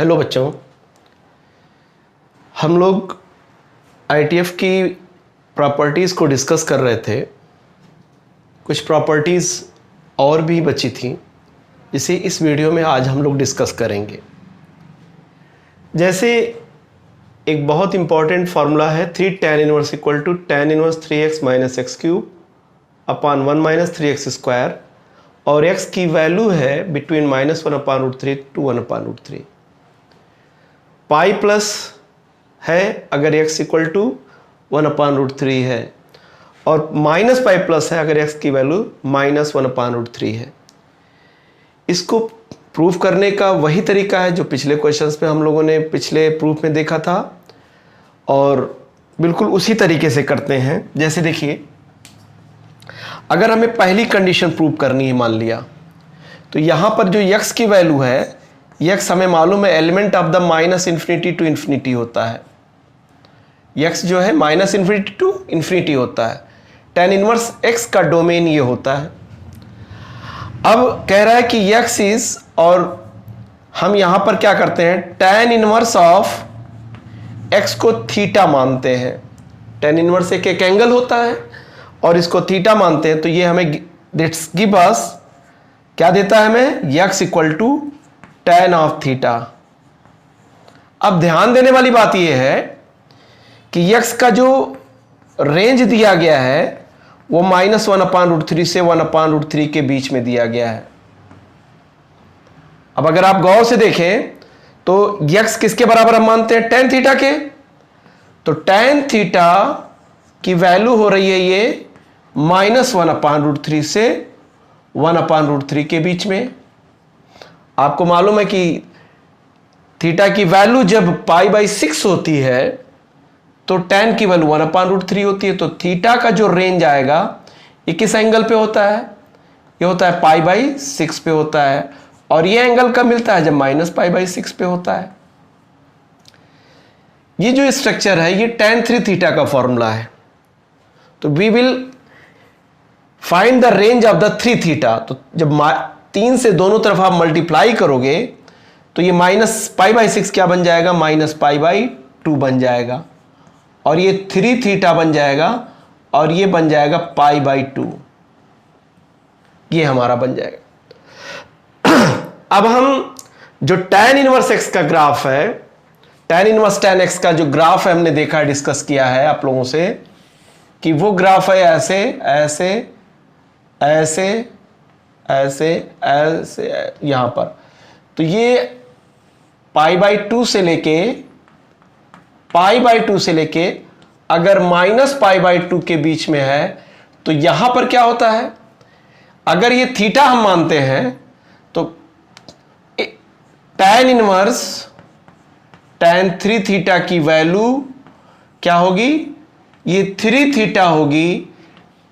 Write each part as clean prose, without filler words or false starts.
Hello बच्चों, हम लोग आईटीएफ की प्रॉपर्टीज़ को डिस्कस कर रहे थे। कुछ प्रॉपर्टीज़ और भी बची थी जिसे इस वीडियो में आज हम लोग डिस्कस करेंगे। जैसे एक बहुत इम्पॉर्टेंट फार्मूला है 3 tan inverse equal to tan inverse 3x minus x cube upon 1 minus 3x square, और x की वैल्यू है between -1 upon root 3 to 1 upon root 3। Pi plus है अगर x equal to 1 upon root 3 है, और minus pi plus है अगर x की वैल्यू -1 अपॉन रूट 3 है। इसको प्रूफ करने का वही तरीका है जो पिछले क्वेश्चंस में हम लोगों ने पिछले प्रूफ में देखा था, और बिल्कुल उसी तरीके से करते हैं। जैसे देखिए, अगर हमें पहली कंडीशन प्रूव करनी है, मान लिया तो यहाँ पर जो x की वैल्यू है, x हमें मालूम है element of the minus infinity to infinity होता है। x जो है माइनस इन्फिनिटी टू इन्फिनिटी होता है। tan इनवर्स x का डोमेन ये होता है। अब कह रहा है कि x इज, और हम यहाँ पर क्या करते हैं, tan इनवर्स ऑफ x को थीटा मानते हैं। tan इनवर्स एक एंगल होता है और इसको थीटा मानते हैं, तो ये हमें दिट्स गिव अस क्या देता है हमें, x equal to tan of theta. अब ध्यान देने वाली बात यह है कि x का जो रेंज दिया गया है वो -1 अपान रूट 3 से 1 अपान रूट 3 के बीच में दिया गया है। अब अगर आप गौर से देखें तो x किसके बराबर हम मानते हैं, tan थीटा के। तो tan थीटा की वैल्यू हो रही है ये -1 अपान रूट 3 से 1 अपान रूट 3 के बीच में। आपको मालूम है कि थीटा की वैल्यू जब π/6 होती है तो tan की वैल्यू 1 अपान रूट 3 होती है। तो थीटा का जो रेंज आएगा ये किस एंगल पे होता है, ये होता है π/6 पे होता है, और ये एंगल कब मिलता है, जब -π/6 पे होता है। ये जो स्ट्रक्चर है ये tan 3 थीटा का फॉर्मूला है। तो we will find the range of the 3 theta. तो जब 3 से दोनों तरफ आप मल्टीप्लाई करोगे तो ये -π/6 क्या बन जाएगा, -π/2 बन जाएगा, और ये 3 थीटा बन जाएगा, और ये बन जाएगा π/2। ये हमारा बन जाएगा। अब हम जो tan इनवर्स x का ग्राफ है, tan इनवर्स tan x का जो ग्राफ है हमने देखा, डिस्कस किया है आप लोगों से कि वो ग्राफ है ऐसे ऐसे ऐसे ऐसे ऐसे यहां पर। तो ये π/2 से लेके अगर -π/2 के बीच में है तो यहां पर क्या होता है, अगर ये थीटा हम मानते हैं तो tan इनवर्स tan 3 थीटा की वैल्यू क्या होगी, ये 3 थीटा होगी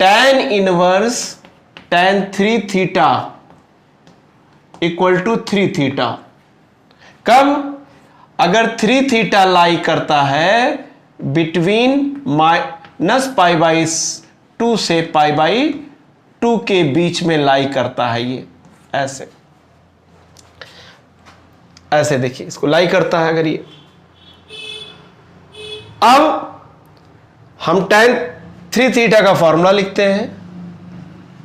tan inverse tan 3 theta equal to 3 theta. कब, अगर 3 थीटा लाई करता है बिटवीन -π/2 से π/2 के बीच में लाई करता है। ये ऐसे ऐसे देखिए, इसको लाई करता है अगर ये। अब हम tan 3 थीटा का फॉर्मूला लिखते हैं।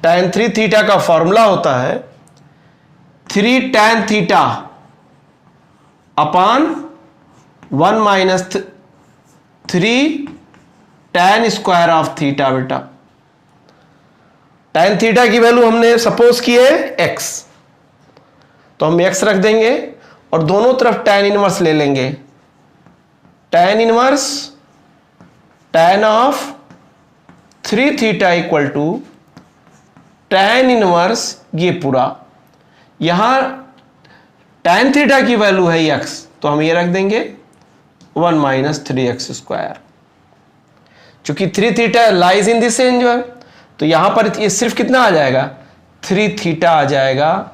tan 3 थीटा का फॉर्मूला होता है 3 tan theta upon 1 minus 3 tan square of theta. बेटा tan थीटा की वैल्यू हमने सपोज की है x, तो हम x रख देंगे और दोनों तरफ tan इनवर्स ले लेंगे। tan inverse tan of 3 theta equal to tan inverse ये पूरा, यहां tan थीटा की वैल्यू है x, तो हम ये रख देंगे 1 माइनस 3x स्क्वायर। चूंकि 3 theta lies in this angle, तो यहां पर ये सिर्फ कितना आ जाएगा, 3 थीटा आ जाएगा,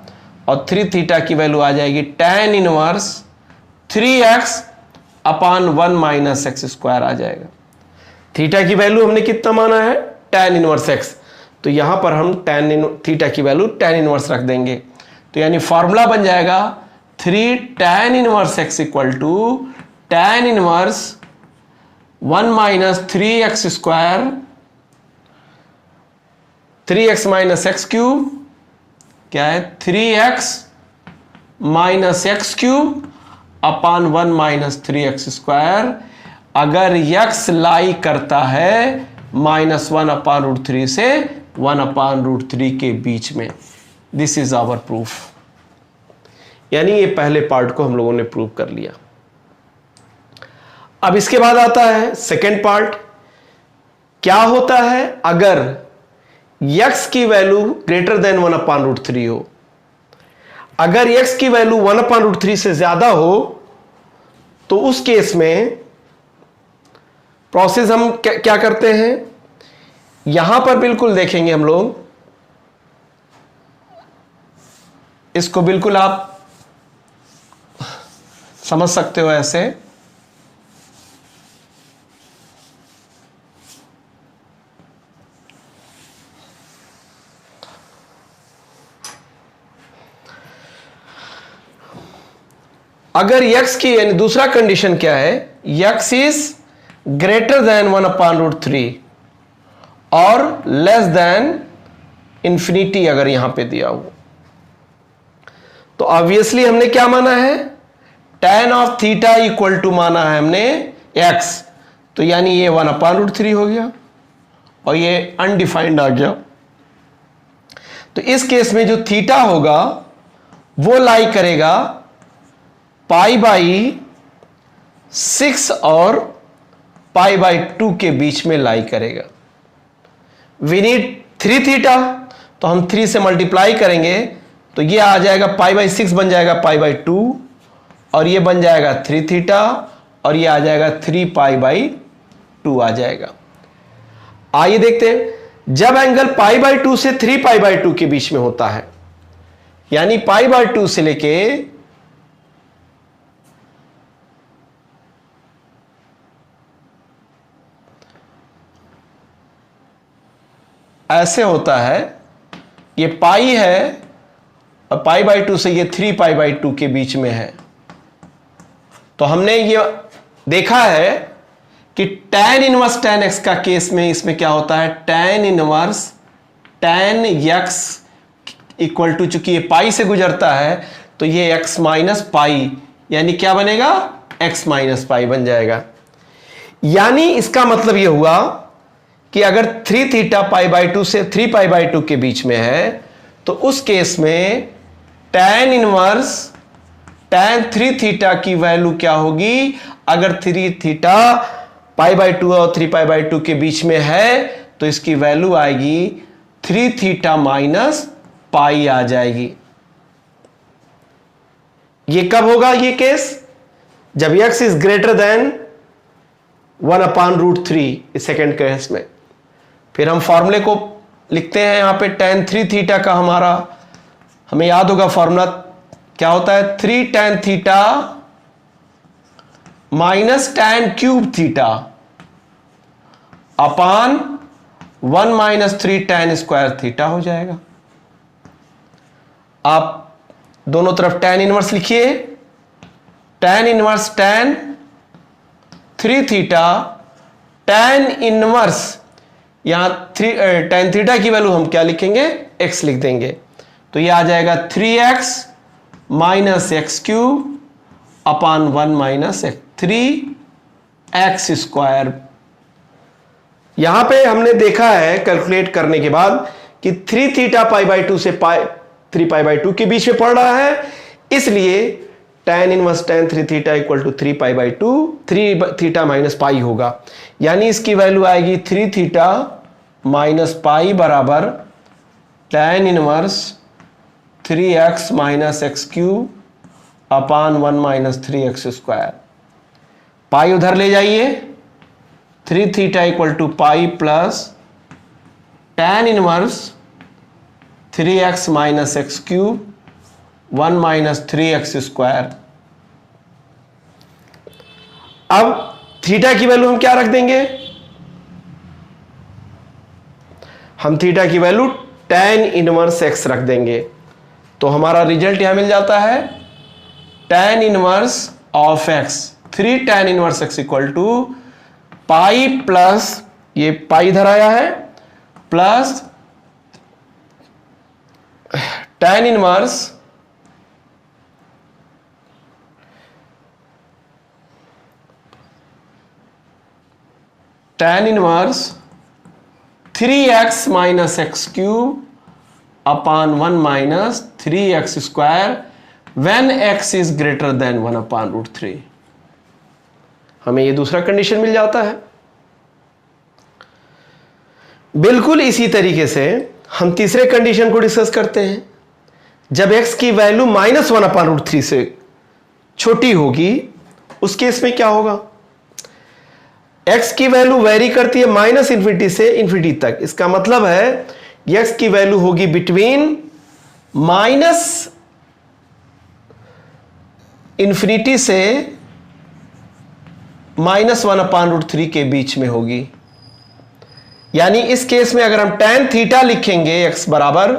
और 3 थीटा की वैल्यू आ जाएगी tan इनवर्स 3x अपान 1 माइनस x स्क्वायर आ जाएगा। थीटा की वैल्यू हमने कितना माना है, tan इनवर्स x, तो यहां पर हम tan थीटा की वैल्यू tan इनवर्स रख देंगे। तो यानी फॉर्मूला बन जाएगा 3 tan inverse x equal to tan inverse 1 minus 3x square 3x minus x cube क्या है 3x minus x cube upon 1 minus 3x square. अगर x लाई करता है -1 अपान रूट 3 से 1 अपान रूट 3 के बीच में। This is our proof. यानी ये पहले पार्ट को हम लोगों ने प्रूव कर लिया। अब इसके बाद आता है सेकेंड पार्ट। क्या होता है अगर x की value greater than 1 upon root 3 हो। अगर x की वैल्यू 1 अपान रूट 3 से ज्यादा हो तो उस केस में प्रोसेस हम क्या करते हैं, यहां पर बिल्कुल देखेंगे हम लोग, इसको बिल्कुल आप समझ सकते हो ऐसे। अगर x की यानी दूसरा कंडीशन क्या है, x is greater than 1 upon root 3 और लेस देन इंफिनिटी अगर यहां पे दिया हो तो ऑब्वियसली हमने क्या माना है, tan of theta equal to माना है हमने x, तो यानी ये 1 अपान रूट 3 हो गया और ये अनडिफाइंड आ गया। तो इस केस में जो थीटा होगा वो लाई करेगा पाई बाई 6 और पाई बाई 2 के बीच में लाई करेगा। वी नीड 3 थीटा, तो हम 3 से मल्टीप्लाई करेंगे तो ये आ जाएगा पाई बाई 6 बन जाएगा पाई बाई 2 और ये बन जाएगा 3 थीटा और ये आ जाएगा 3 पाई बाई 2 आ जाएगा। आइए देखते हैं, जब एंगल पाई बाई 2 से 3 पाई बाई 2 के बीच में होता है, यानी पाई बाई 2 से लेके ऐसे होता है, ये पाई है और पाई बाई 2 से ये 3 पाई बाई 2 के बीच में है। तो हमने ये देखा है कि tan इनवर्स tan x का केस में इसमें क्या होता है, tan inverse tan x equal to, चूंकि ये पाई से गुजरता है तो ये x माइनस पाई, यानी क्या बनेगा x माइनस पाई बन जाएगा। यानी इसका मतलब ये हुआ कि अगर 3 थीटा पाई बाई 2 से 3 पाई बाई 2 के बीच में है तो उस केस में tan इनवर्स tan 3 थीटा की वैल्यू क्या होगी, अगर 3 थीटा पाई बाई 2 और 3 पाई बाई 2 के बीच में है तो इसकी वैल्यू आएगी 3 थीटा माइनस पाई आ जाएगी। ये कब होगा ये केस, जब x is greater than 1 upon root 3 इस सेकेंड केस में। फिर हम फॉर्मूले को लिखते हैं यहां पे tan 3 थीटा का, हमारा हमें याद होगा फॉर्मूला क्या होता है, 3 tan theta minus tan cube theta upon 1 minus 3 tan square theta हो जाएगा। आप दोनों तरफ tan इनवर्स लिखिए, tan inverse tan 3 theta tan inverse, यहां tan थीटा की वैल्यू हम क्या लिखेंगे, x लिख देंगे, तो ये आ जाएगा 3x minus x cube upon 1 minus 3x square. यहां पे हमने देखा है कैलकुलेट करने के बाद कि 3 थीटा पाई बाई 2 से 3 पाई बाई 2 के बीच में पड़ रहा है, इसलिए tan inverse tan 3 theta equal to 3 pi by 2, 3 theta minus pi होगा। यानी इसकी वैल्यू आएगी 3 थीटा माइनस पाई बराबर tan inverse 3x minus x cube upon 1 minus 3x square. Pi उधर ले जाइए, 3 theta equal to pi plus tan inverse 3x minus x cube 1 minus 3x square. अब theta की वैल्यू हम क्या रख देंगे, हम थीटा की वैल्यू tan इनवर्स x रख देंगे, तो हमारा रिजल्ट यहां मिल जाता है tan inverse of x, 3 tan inverse x equal to pi plus, ये पाई इधर आया है, plus tan inverse tan inverse 3x minus x cube upon 1 minus 3x square when x is greater than 1 upon root 3। हमें ये दूसरा condition मिल जाता है। बिल्कुल इसी तरीके से हम तीसरे कंडीशन को डिस्कस करते हैं। जब x की वैल्यू माइनस 1 अपॉन रूट 3 से छोटी होगी, उस केस में क्या होगा? x की वैल्यू वेरी करती है माइनस इन्फिनिटी से इन्फिनिटी तक। इसका मतलब है x की वैल्यू होगी बिटवीन माइनस इन्फिनिटी से माइनस 1 अपॉन रूट 3 के बीच में होगी। यानी इस केस में अगर हम tan थीटा लिखेंगे x बराबर,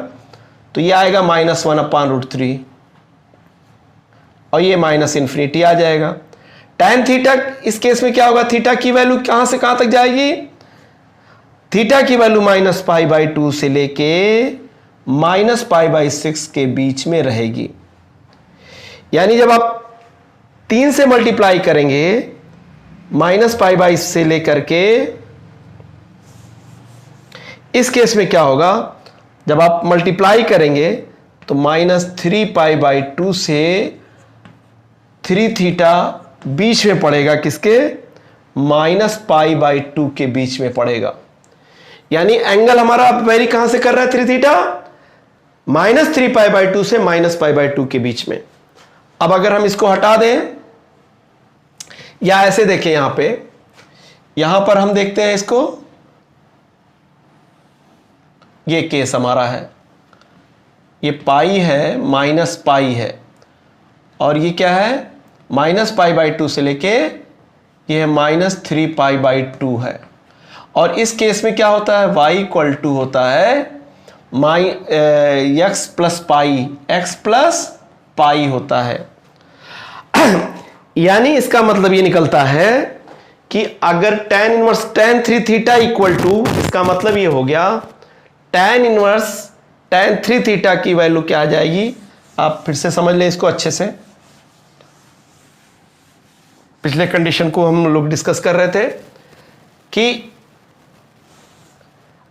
तो ये आएगा माइनस 1 अपॉन रूट 3 और ये माइनस इन्फिनिटी आ जाएगा। tan थीटा इस केस में क्या होगा? थीटा की वैल्यू कहां से कहां तक जाएगी? थीटा की वैल्यू माइनस पाई बाई 2 से लेके माइनस पाई बाई 6 के बीच में रहेगी। यानी जब आप 3 से मल्टीप्लाई करेंगे माइनस पाई बाई से लेकर के, इस केस में क्या होगा? जब आप मल्टीप्लाई करेंगे तो माइनस 3 पाई बाई 2 से 3 थीटा बीच में पड़ेगा, किसके? माइनस पाई बाई 2 के बीच में पड़ेगा। यानी एंगल हमारा वेरी कहां से कर रहा है? 3 थीटा माइनस 3 पाई बाई 2 से माइनस पाई बाई 2 के बीच में। अब अगर हम इसको हटा दें या ऐसे देखें, यहां पर हम देखते हैं इसको, ये केस हमारा है, ये पाई है माइनस पाई है और ये क्या है? माइनस पाई बाई 2 से लेके ये माइनस 3 पाई बाई 2 है। और इस केस में क्या होता है? y इक्वल टू होता है x plus pi, x plus pi होता है। यानी इसका मतलब ये निकलता है कि अगर tan inverse tan 3 theta equal to, इसका मतलब ये हो गया tan इनवर्स tan 3 थीटा की वैल्यू क्या आ जाएगी? आप फिर से समझ लें इसको अच्छे से। पिछले कंडीशन को हम लोग डिस्कस कर रहे थे कि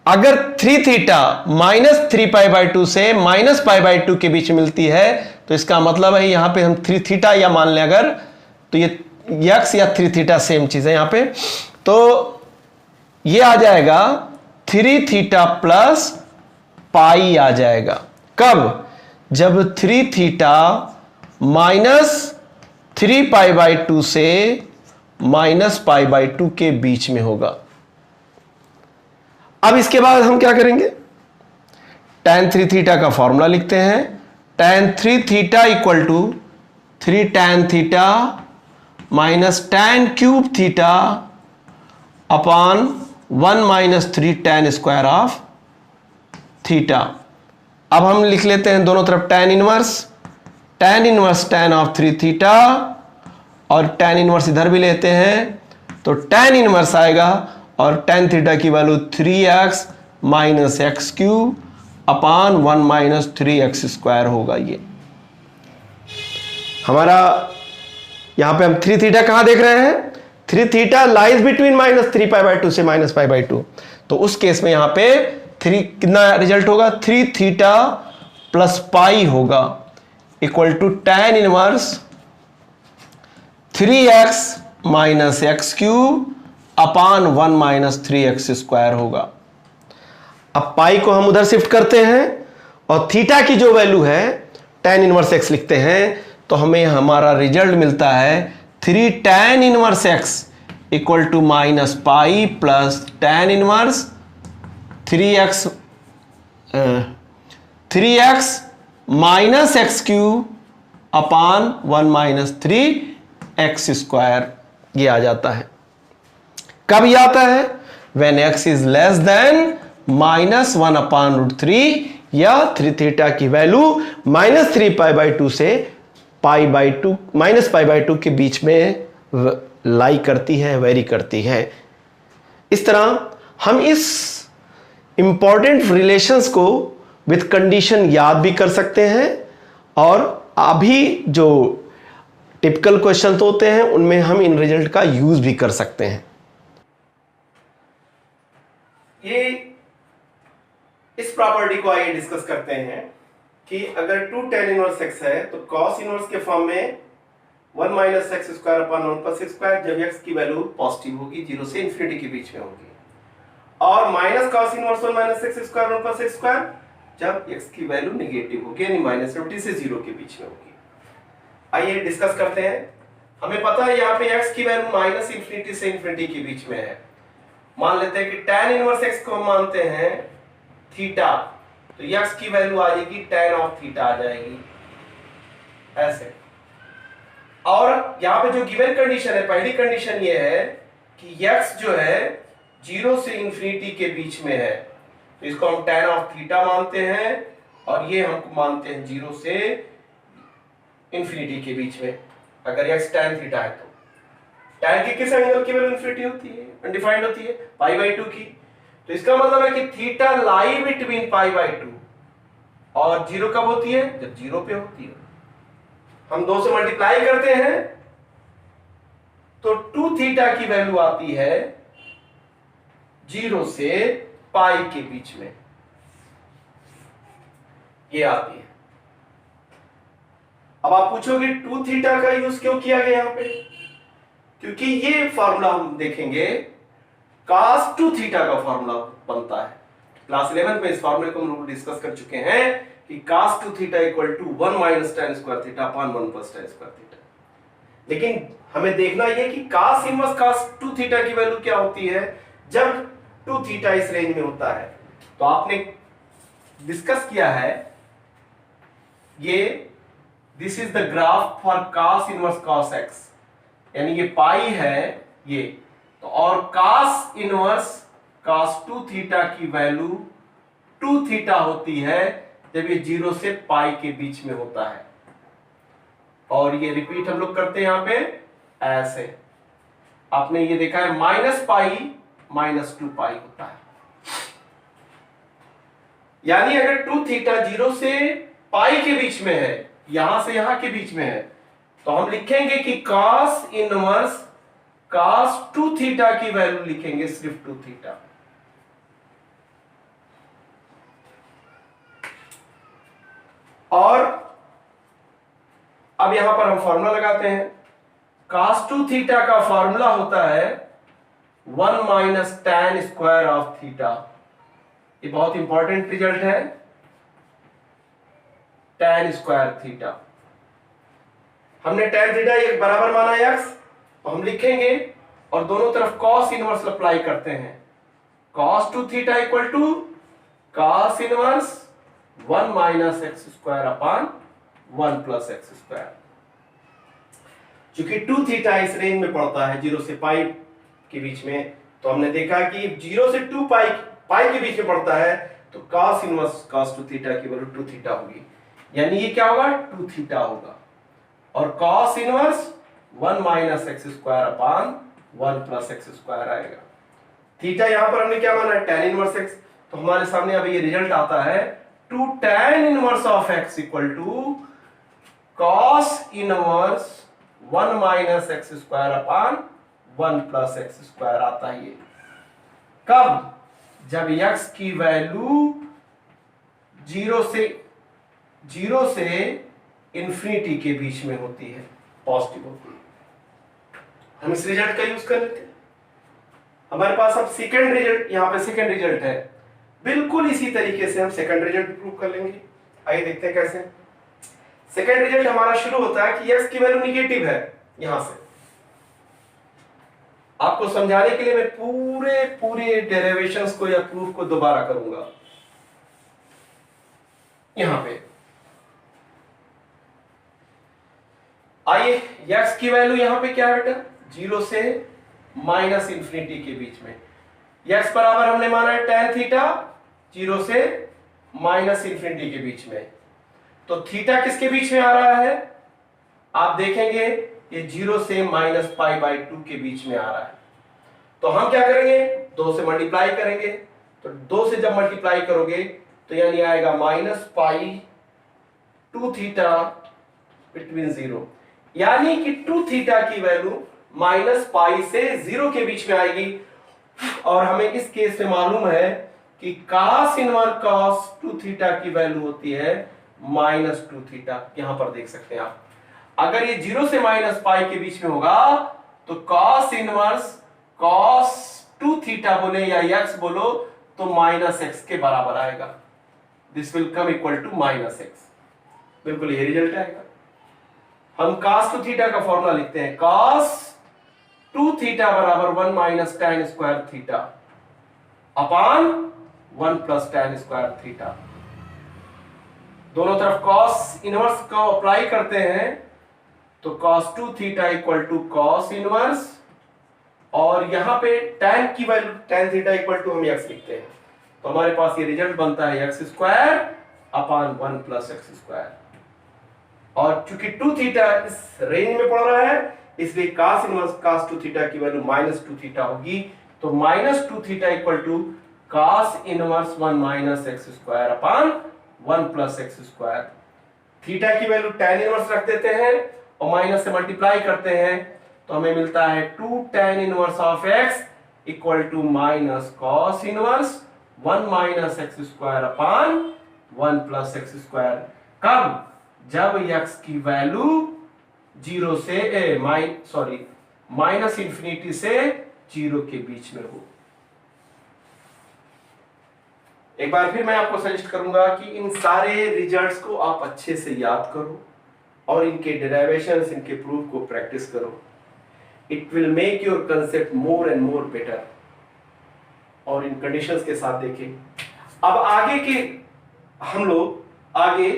अगर 3 थीटा माइनस 3 पाई बाई 2 से माइनस पाई बाई 2 के बीच मिलती है, तो इसका मतलब है यहां पे हम 3 थीटा या मान लें अगर, तो ये x या 3 थीटा सेम चीज है यहां पे, तो ये आ जाएगा 3 थीटा प्लस पाई आ जाएगा। कब? जब 3 थीटा माइनस 3 पाई बाई 2 से माइनस पाई बाई 2 के बीच में होगा। अब इसके बाद हम क्या करेंगे? tan 3 थीटा का फॉर्मूला लिखते हैं। tan 3 theta equal to 3 tan theta minus tan cube theta upon 1 minus 3 tan square of theta. अब हम लिख लेते हैं दोनों तरफ tan inverse tan of 3 theta और tan इनवर्स इधर भी लेते हैं, तो tan इनवर्स आएगा और tan थीटा की value 3x minus x cube upon 1 minus 3x square होगा। ये हमारा यहां पे हम 3 थीटा कहां देख रहे हैं? 3 theta lies between minus 3 pi by 2 से माइनस पाई बाई 2। तो उस केस में यहां पे 3 कितना रिजल्ट होगा? 3 थीटा प्लस पाई होगा equal to tan inverse 3x minus x cube upon 1 minus 3x square होगा। अब पाई को हम उधर शिफ्ट करते हैं और थीटा की जो वैल्यू है tan इनवर्स x लिखते हैं, तो हमें हमारा रिजल्ट मिलता है 3 tan inverse x equal to minus pi plus tan inverse 3x minus x cube upon 1 minus 3x square. ये आ जाता है। कब ये आता है? When x is less than minus 1 upon root 3 या 3 थीटा की वैल्यू माइनस 3 पाई बाई 2 से pi by two minus pi by two के बीच में लाई करती है, वेरी करती है। इस तरह हम इस इंपॉर्टेंट रिलेशंस को विथ कंडीशन याद भी कर सकते हैं और अभी जो टिपिकल क्वेश्चन होते हैं उनमें हम इन रिजल्ट का यूज भी कर सकते हैं। ये इस प्रॉपर्टी को आइए डिस्कस करते हैं कि अगर 2 tan इनवर्स x है तो cos इनवर्स के फॉर्म में 1 minus x square upon 1 plus x square, जब x की वैल्यू पॉजिटिव होगी, 0 से इंफिनिटी के बीच में होगी, और minus cos inverse 1 minus x square 1 plus x square जब x की वैल्यू नेगेटिव होगी, यानी माइनस इनफिनिटी से 0 के बीच में होगी। आइए डिस्कस करते हैं। हमें पता है यहाँ पे x की वैल्यू माइनस इनफिनिटी से इंफिनिटी के बीच में है। मान लेते हैं कि tan इनवर्स x को हम मानते हैं थीटा, तो x की वैल्यू आ जाएगी tan ऑफ थीटा आ जाएगी ऐसे। और यहां पे जो गिवन कंडीशन है, पहली कंडीशन ये है कि x जो है 0 से इंफिनिटी के बीच में है, तो इसको हम tan ऑफ थीटा मानते हैं, और ये हम मानते हैं 0 से इंफिनिटी के बीच में। अगर x tan थीटा है तो tan के किस एंगल की वैल्यू इंफिनिटी होती है, अनडिफाइंड होती है, पाई बाई 2 की। तो इसका मतलब है कि theta lie between pi by 2 और 0 कब होती है, जब 0 पे होती है। हम 2 से मल्टीप्लाई करते हैं तो 2 थीटा की वैल्यू आती है 0 से पाई के बीच में, ये आती है। अब आप पूछोगे 2 थीटा का यूज क्यों किया गया यहां पे, क्योंकि ये फॉर्मूला हम देखेंगे cos 2 थीटा का फॉर्मूला बनता है। क्लास 11 में इस फॉर्मूले को हम लोग डिस्कस कर चुके हैं कि cos 2 theta equal to 1 minus tan square theta upon 1 plus tan square theta. लेकिन हमें देखना यह कि cos इनवर्स cos 2 थीटा की वैल्यू क्या होती है जब 2 थीटा इस रेंज में होता है। तो आपने डिस्कस किया है ये, this is the graph for cos inverse cos x, यानी ये पाई है ये, तो और cos इनवर्स cos 2 थीटा की वैल्यू 2 थीटा होती है जब ये 0 से पाई के बीच में होता है। और ये रिपीट हम लोग करते हैं यहां पे ऐसे। आपने ये देखा है माइनस पाई माइनस 2 पाई होता है, यानी अगर 2 थीटा 0 से पाई के बीच में है, यहां से यहां के बीच में है, तो हम लिखेंगे कि cos इनवर्स cos 2 थीटा की वैल्यू लिखेंगे सिर्फ 2 थीटा। और अब यहां पर हम फॉर्मूला लगाते हैं। cos 2 थीटा का फॉर्मूला होता है 1 minus tan square of theta. ये बहुत इंपॉर्टेंट रिजल्ट है, tan स्क्वायर थीटा। हमने tan थीटा एक बराबर माना है x, तो हम लिखेंगे और दोनों तरफ cos इनवर्स अप्लाई करते हैं। cos 2 theta equal to cos inverse 1 minus x square upon 1 plus x square. चूंकि 2 थीटा इस रेंज में पड़ता है 0 से पाई के बीच में, तो हमने देखा कि 0 से 2 पाई के बीच में पड़ता है, तो cos इनवर्स cos 2 थीटा की वैल्यू 2 थीटा होगी, यानी ये क्या होगा 2 थीटा होगा। और cos inverse 1 minus x square upon 1 plus x square आएगा। थीटा यहां पर हमने क्या माना है tan इनवर्स x, तो हमारे सामने अभी ये रिजल्ट आता है 2 tan inverse of x equal to cos inverse 1 minus x square upon 1 plus x square आता है। ये कब, जब x की वैल्यू 0 से इंफिनिटी के बीच में होती है, पॉजिटिव होती है। हम इस रिजल्ट का यूज कर लेते हैं। हमारे पास अब सेकंड रिजल्ट, यहां पे सेकंड रिजल्ट है, बिल्कुल इसी तरीके से हम सेकंड रिजल्ट प्रूव कर लेंगे। आइए देखते हैं कैसे। सेकंड रिजल्ट हमारा शुरू होता है कि x की वैल्यू निगेटिव है। यहां से आपको समझाने के लिए मैं पूरे डेरिवेशंस को या प्रूफ को दोबारा करूंगा। यहां पे आइए, x की वैल्यू यहां पे क्या है बेटा, 0 से माइनस इंफिनिटी के बीच में। x बराबर हमने माना है tan थीटा 0 से माइनस इंफिनिटी के बीच में। तो थीटा किसके बीच में आ रहा है, आप देखेंगे ये 0 से -π/2 के बीच में आ रहा है। तो हम क्या करेंगे, 2 से मल्टीप्लाई करेंगे। तो 2 से जब मल्टीप्लाई करोगे तो यानी आएगा -π2 थीटा बिटवीन 0, यानी कि 2 थीटा की वैल्यू -π से 0 के बीच में आएगी। और हमें इस केस में मालूम है कि cos इनवर्स cos 2 थीटा की वैल्यू होती है -2 थीटा। यहां पर देख सकते हैं आप, अगर ये 0 से -π के बीच में होगा तो cos इनवर्स cos 2 थीटा बोले या x बोलो तो -x के बराबर आएगा। This will come equal to -x। बिल्कुल ये रिजल्ट आएगा। हम cos 2 थीटा का फॉर्मूला लिखते हैं, cos 2 थीटा बराबर 1 - tan square theta upon 1 + tan square theta. दोनों तरफ cos इनवर्स को अप्लाई करते हैं तो cos 2 theta equal to cos inverse, और यहां पे tan की value tan theta equal to हम x लिखते हैं। तो हमारे पास ये रिजल्ट बनता है x square upon 1 + x square. और चूंकि 2 थीटा इस रेंज में पड़ रहा है इसलिए cos इनवर्स cos 2 थीटा की वैल्यू -2 थीटा होगी। तो -2 theta equal to cos inverse 1 - x square upon 1 + x square. Theta की वैल्यू tan इनवर्स रख देते हैं और माइनस से मल्टीप्लाई करते हैं तो हमें मिलता है 2 tan inverse of x equal to -cos inverse 1 - x square upon 1 + x square. कब? जब x की वैल्यू 0 से -इंफिनिटी से 0 के बीच में हो। एक बार फिर मैं आपको सजेस्ट करूंगा कि इन सारे रिजल्ट्स को आप अच्छे से याद करो और इनके डेरिवेशंस, इनके प्रूफ को प्रैक्टिस करो। It will make your concept more and more better. और इन कंडीशंस के साथ देखें। अब आगे के हम लोग आगे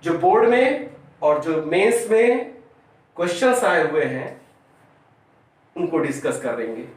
जो बोर्ड में और जो मेंस में क्वेश्चंस आए हुए हैं उनको डिस्कस करेंगे।